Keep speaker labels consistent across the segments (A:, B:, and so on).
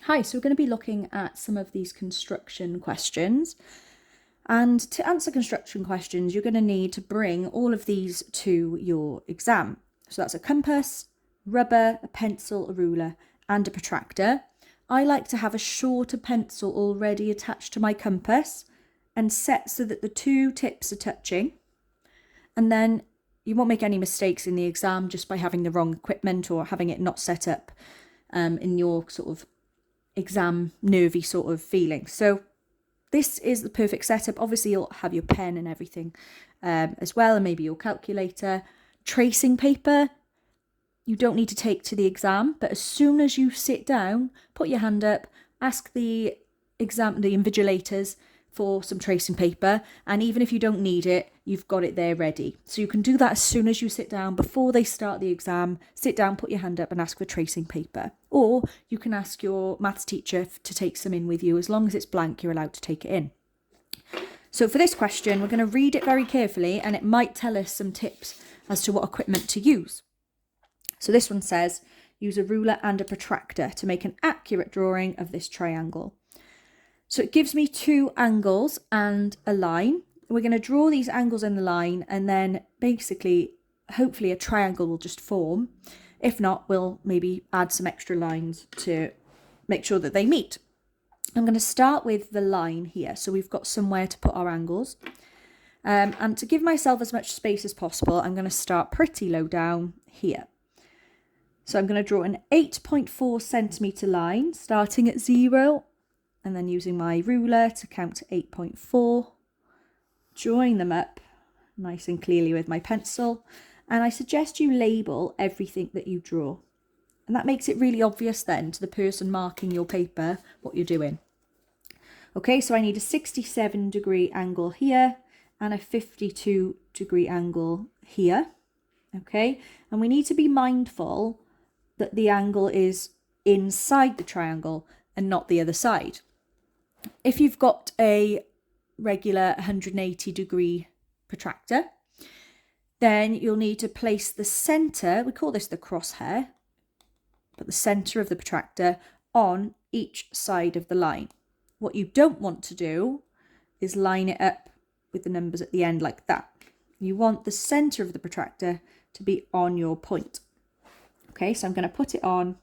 A: Hi, so we're going to be looking at some of these construction questions. And to answer construction questions, you're going to need to bring all of these to your exam. So that's a compass, rubber, a pencil, a ruler, and a protractor. I like to have a shorter pencil already attached to my compass and set so that the two tips are touching. And then you won't make any mistakes in the exam just by having the wrong equipment or having it not set up in your sort of exam nervy sort of feeling. So this is the perfect setup. Obviously you'll have your pen and everything as well, and maybe your calculator. Tracing paper you don't need to take to the exam, but as soon as you sit down, put your hand up, ask the invigilators for some tracing paper, and even if you don't need it, you've got it there ready. So you can do that as soon as you sit down, before they start the exam. Sit down, put your hand up and ask for tracing paper. Or you can ask your maths teacher to take some in with you. As long as it's blank, you're allowed to take it in. So for this question, we're going to read it very carefully, and it might tell us some tips as to what equipment to use. So this one says, use a ruler and a protractor to make an accurate drawing of this triangle. So it gives me two angles and a line. We're going to draw these angles in the line, and then basically, hopefully a triangle will just form. If not, we'll maybe add some extra lines to make sure that they meet. I'm going to start with the line here. So we've got somewhere to put our angles. And to give myself as much space as possible, I'm going to start pretty low down here. So I'm going to draw an 8.4 centimetre line starting at 0, and then using my ruler to count to 8.4. Join them up nice and clearly with my pencil, and I suggest you label everything that you draw. And that makes it really obvious then to the person marking your paper what you're doing. Okay, so I need a 67-degree angle here and a 52-degree angle here. Okay, and we need to be mindful that the angle is inside the triangle and not the other side. If you've got a regular 180-degree protractor, then you'll need to place the centre, we call this the crosshair, but the centre of the protractor on each side of the line. What you don't want to do is line it up with the numbers at the end like that. You want the centre of the protractor to be on your point. Okay, so I'm going to put it on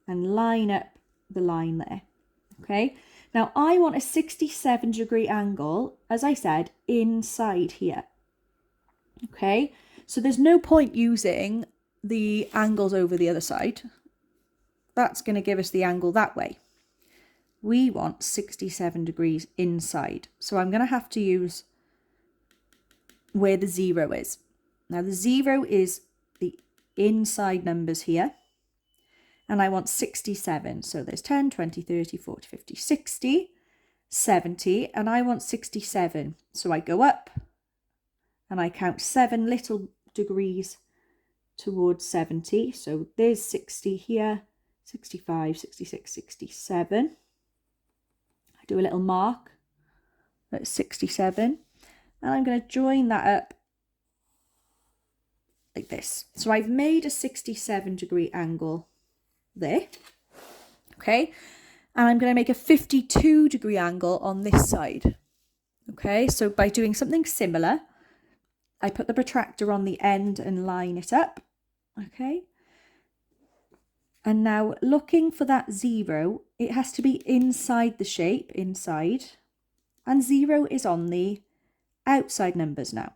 A: and line up the line there. Okay, now I want a 67-degree angle, as I said, inside here. Okay, so there's no point using the angles over the other side. That's going to give us the angle that way. We want 67 degrees inside. So I'm going to have to use where the 0 is. Now the 0 is the inside numbers here, and I want 67. So there's 10, 20, 30, 40, 50, 60, 70, and I want 67. So I go up and I count 7 little degrees towards 70. So there's 60 here, 65, 66, 67. I do a little mark at 67, and I'm going to join that up like this. So I've made a 67-degree angle there. Okay, and I'm going to make a 52-degree angle on this side. Okay, so by doing something similar, I put the protractor on the end and line it up. Okay, and now looking for that 0, it has to be inside the shape, inside, and 0 is on the outside numbers now.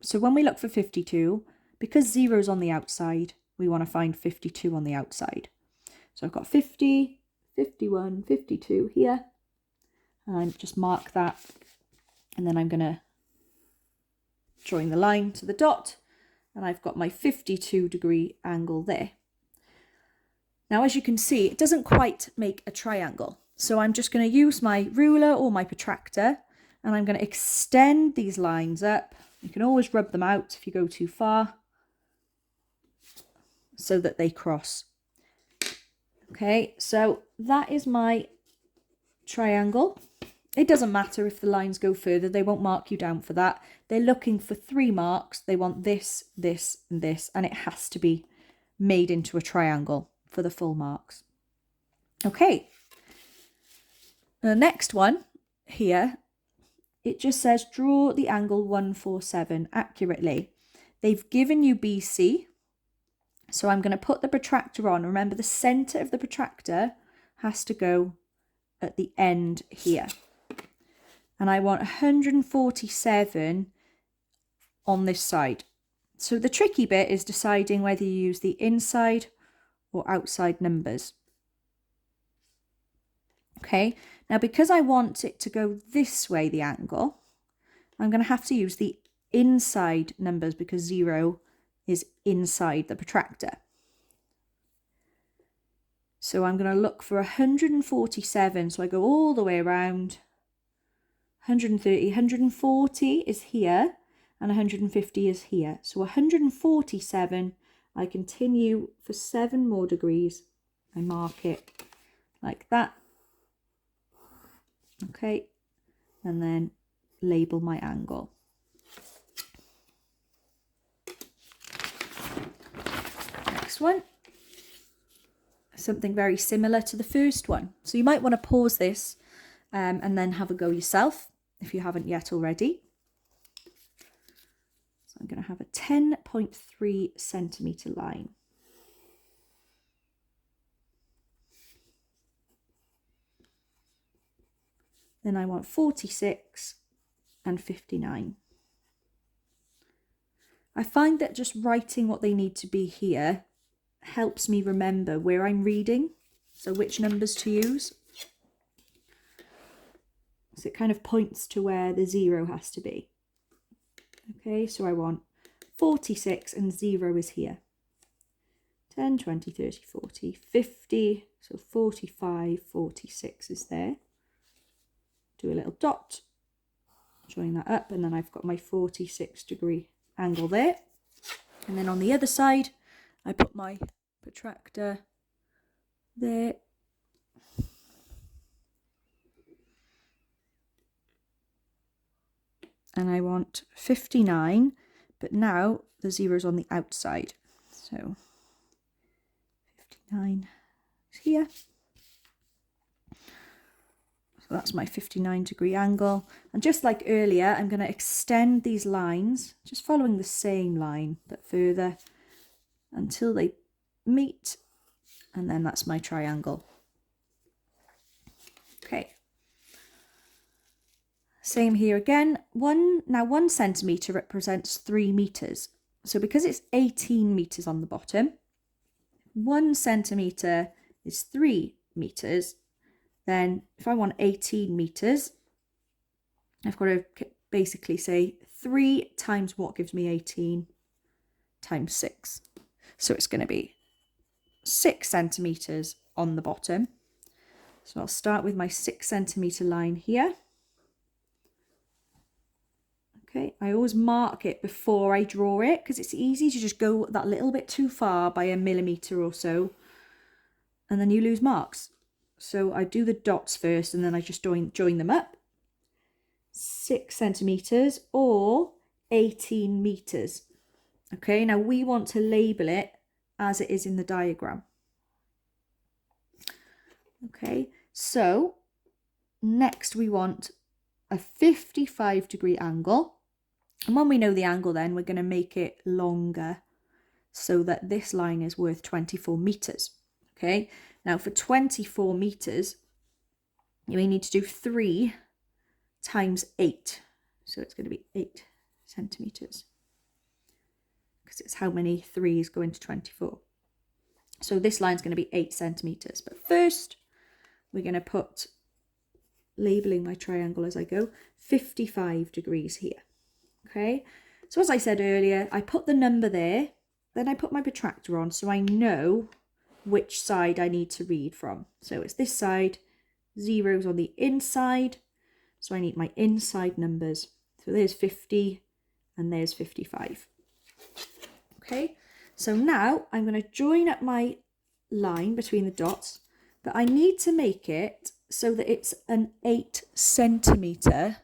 A: So when we look for 52, because 0 is on the outside, we want to find 52 on the outside. So I've got 50, 51, 52 here, and I just mark that, and then I'm going to join the line to the dot, and I've got my 52-degree angle there. Now, as you can see, it doesn't quite make a triangle. So I'm just going to use my ruler or my protractor, and I'm going to extend these lines up. You can always rub them out if you go too far, so that they cross. Okay, so that is my triangle. It doesn't matter if the lines go further, they won't mark you down for that. They're looking for 3 marks. They want this, this, and this, and it has to be made into a triangle for the full marks. Okay, The next one here, it just says draw the angle 147 accurately. They've given you BC, so I'm going to put the protractor on. Remember, the center of the protractor has to go at the end here. And I want 147 on this side. So the tricky bit is deciding whether you use the inside or outside numbers. Okay, now because I want it to go this way, the angle, I'm going to have to use the inside numbers because 0 is inside the protractor. So I'm going to look for 147, so I go all the way around. 130, 140 is here, and 150 is here. So 147, I continue for 7 more degrees. I mark it like that. Okay, and then label my angle. Next one. Something very similar to the first one. So you might want to pause this and then have a go yourself if you haven't yet already. So I'm going to have a 10.3 centimetre line. Then I want 46 and 59. I find that just writing what they need to be here helps me remember where I'm reading, so which numbers to use. So it kind of points to where the 0 has to be. Okay, so I want 46 and 0 is here. 10, 20, 30, 40, 50, so 45, 46 is there. Do a little dot, join that up, and then I've got my 46-degree angle there. And then on the other side, I put my protractor there. And I want 59, but now the 0's on the outside. So 59 is here. So that's my 59-degree angle. And just like earlier, I'm going to extend these lines, just following the same line, but further until they meet. And then that's my triangle. Okay. Same here again. Now 1 centimetre represents 3 meters. So because it's 18 meters on the bottom, 1 centimetre is 3 meters. Then if I want 18 meters, I've got to basically say 3 times what gives me 18 times 6. So it's going to be 6 centimeters on the bottom. So I'll start with my 6 centimeter line here. Okay, I always mark it before I draw it because it's easy to just go that little bit too far by a millimeter or so, and then you lose marks. So I do the dots first and then I just join them up. 6 centimeters or 18 meters. Okay, now we want to label it as it is in the diagram. Okay, so next we want a 55-degree angle. And when we know the angle, then we're going to make it longer so that this line is worth 24 meters. Okay, now for 24 meters, you may need to do 3 times 8. So it's going to be 8 centimeters because it's how many 3's go into 24. So this line's going to be 8 centimeters. But first, we're going to put, labeling my triangle as I go, 55 degrees here. Okay, so as I said earlier, I put the number there, then I put my protractor on so I know which side I need to read from. So it's this side, 0's on the inside, so I need my inside numbers. So there's 50 and there's 55. Okay, so now I'm going to join up my line between the dots, but I need to make it so that it's an 8 centimeter.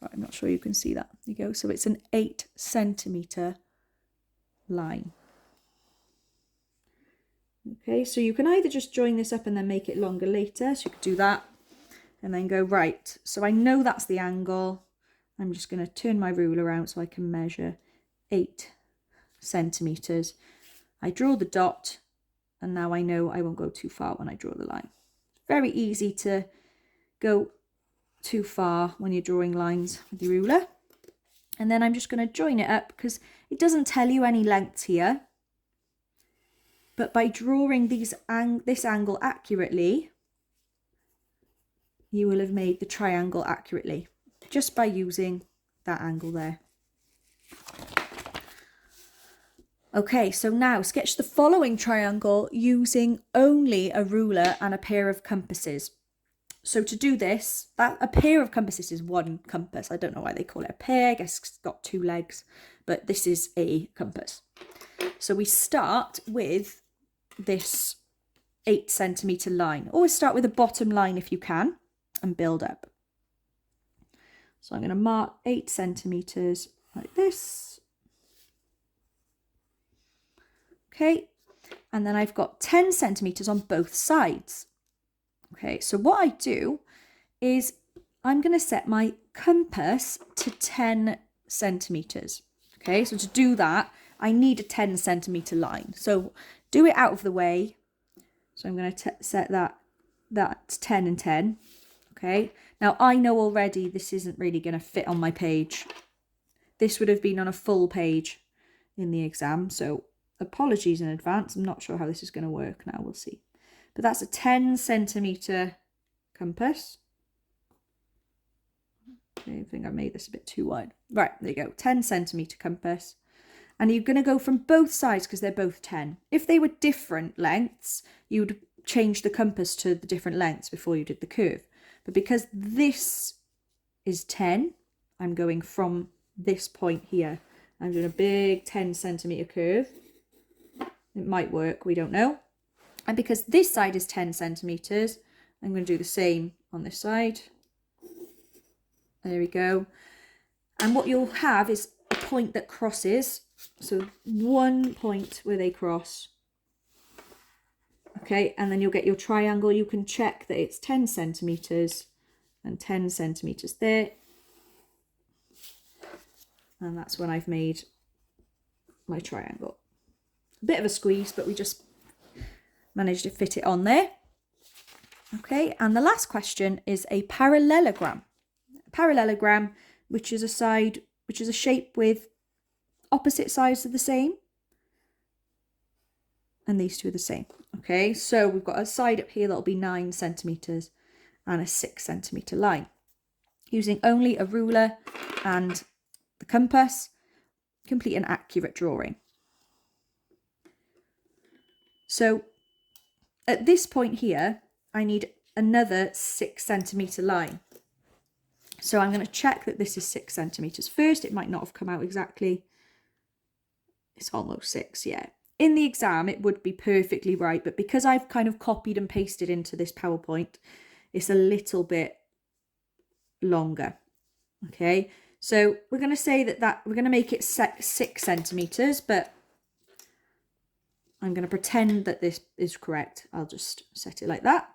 A: I'm not sure you can see that. There you go. So it's an 8 centimeter line. Okay, so you can either just join this up and then make it longer later. So you could do that. and then go, right, so I know that's the angle. I'm just going to turn my ruler out so I can measure 8 centimeters. I draw the dot, and now I know I won't go too far when I draw the line. Very easy to go too far when you're drawing lines with your ruler. And then I'm just going to join it up because it doesn't tell you any lengths here. But by drawing this angle accurately, you will have made the triangle accurately just by using that angle there. Okay, so now sketch the following triangle using only a ruler and a pair of compasses. So to do this, a pair of compasses is one compass. I don't know why they call it a pair. I guess it's got 2 legs, but this is a compass. So we start with this 8 centimeter line. Always start with a bottom line if you can and build up. So I'm going to mark 8 centimeters like this. Okay, and then I've got 10 centimeters on both sides. Okay, so what I do is I'm going to set my compass to 10 centimeters. Okay, so to do that, I need a 10 centimeter line. So do it out of the way. So I'm going to set that 10 and 10. Okay, now I know already this isn't really going to fit on my page. This would have been on a full page in the exam. So apologies in advance. I'm not sure how this is going to work now. We'll see. But that's a 10 centimeter compass. I think I made this a bit too wide. Right, there you go. 10 centimeter compass. And you're going to go from both sides because they're both 10. If they were different lengths, you'd change the compass to the different lengths before you did the curve. But because this is 10, I'm going from this point here. I'm doing a big 10 centimeter curve. It might work, we don't know. And because this side is 10 centimeters, I'm going to do the same on this side. There we go. And what you'll have is a point that crosses. So one point where they cross. Okay, and then you'll get your triangle. You can check that it's 10 centimeters and 10 centimeters there. And that's when I've made my triangle. A bit of a squeeze, but we just managed to fit it on there. Okay, and the last question is a parallelogram. A parallelogram, which is a shape with opposite sides are the same. And these two are the same. Okay, so we've got a side up here that'll be 9 centimeters and a 6 centimeter line. Using only a ruler and the compass, complete an accurate drawing. So at this point here, I need another 6 centimeter line. So I'm going to check that this is 6 centimeters first. It might not have come out exactly. It's almost 6, yeah. In the exam, it would be perfectly right, but because I've kind of copied and pasted into this PowerPoint, it's a little bit longer. Okay, so we're going to say that we're going to make it 6 centimeters, but I'm going to pretend that this is correct. I'll just set it like that.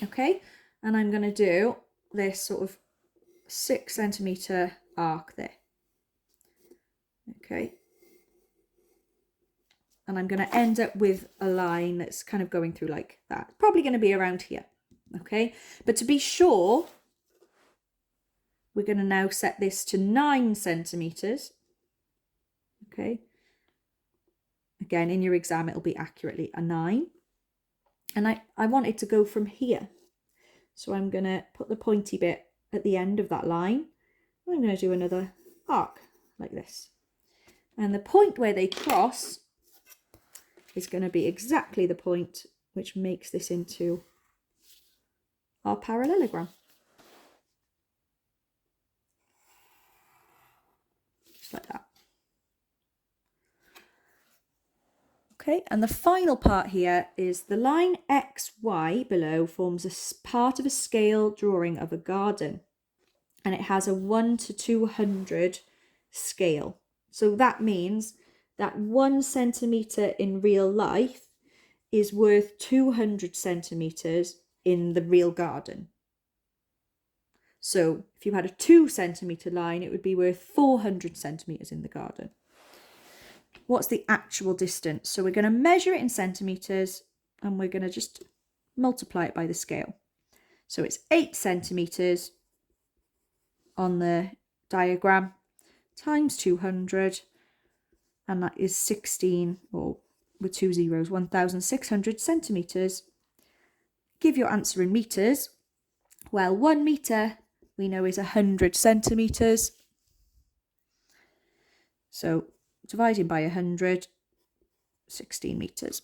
A: Okay, and I'm going to do this sort of 6 centimeter arc there. Okay. And I'm going to end up with a line that's kind of going through like that. Probably going to be around here. Okay. But to be sure, we're going to now set this to 9 centimeters. Okay. Again, in your exam, it'll be accurately a 9. And I want it to go from here. So I'm going to put the pointy bit at the end of that line. I'm going to do another arc like this. And the point where they cross is going to be exactly the point which makes this into our parallelogram. Just like that. Okay, and the final part here is the line XY below forms a part of a scale drawing of a garden. And it has a 1 to 200 scale. So that means that 1 centimeter in real life is worth 200 centimeters in the real garden. So if you had a 2 centimetre line, it would be worth 400 centimetres in the garden. What's the actual distance? So we're going to measure it in centimetres and we're going to just multiply it by the scale. So it's 8 centimetres on the diagram times 200, and that is 16, or with 2 zeros, 1,600 centimetres. Give your answer in metres. Well, 1 metre we know is 100 centimetres. So dividing by 100, 16 metres.